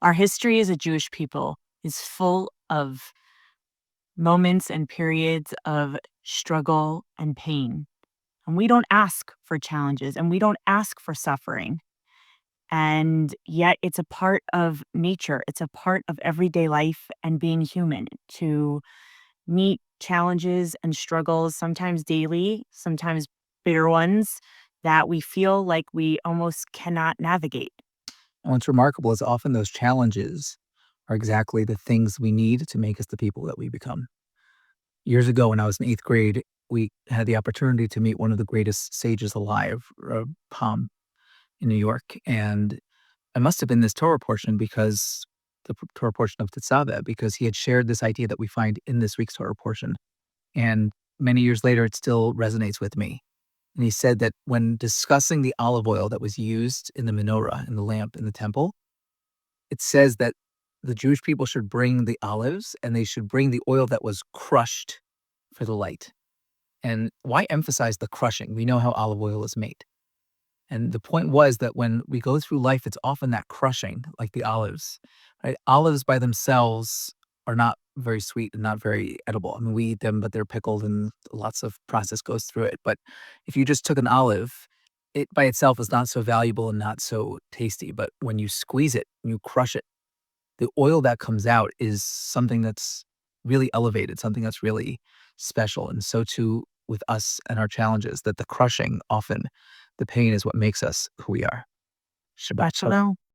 Our history as a Jewish people is full of moments and periods of struggle and pain. And we don't ask for challenges and we don't ask for suffering. And yet it's a part of nature. It's a part of everyday life and being human to meet challenges and struggles, sometimes daily, sometimes bigger ones that we feel like we almost cannot navigate. And what's remarkable is often those challenges are exactly the things we need to make us the people that we become. Years ago, when I was in eighth grade, we had the opportunity to meet one of the greatest sages alive, Pam, in New York. And it must have been this Torah portion because Torah portion of Tetzaveh, because he had shared this idea that we find in this week's Torah portion. And many years later, it still resonates with me. And he said that when discussing the olive oil that was used in the menorah, in the lamp in the temple, it says that the Jewish people should bring the olives and they should bring the oil that was crushed for the light. And why emphasize the crushing? We know how olive oil is made. And the point was that when we go through life, it's often that crushing, like the olives, right? Olives by themselves are not very sweet and not very edible. I mean, we eat them, but they're pickled and lots of process goes through it. But if you just took an olive, it by itself is not so valuable and not so tasty. But when you squeeze it, you crush it, the oil that comes out is something that's really elevated, something that's really special. And so too with us and our challenges, that the crushing often, the pain is what makes us who we are. Shabbat Shabbat shalom. shalom.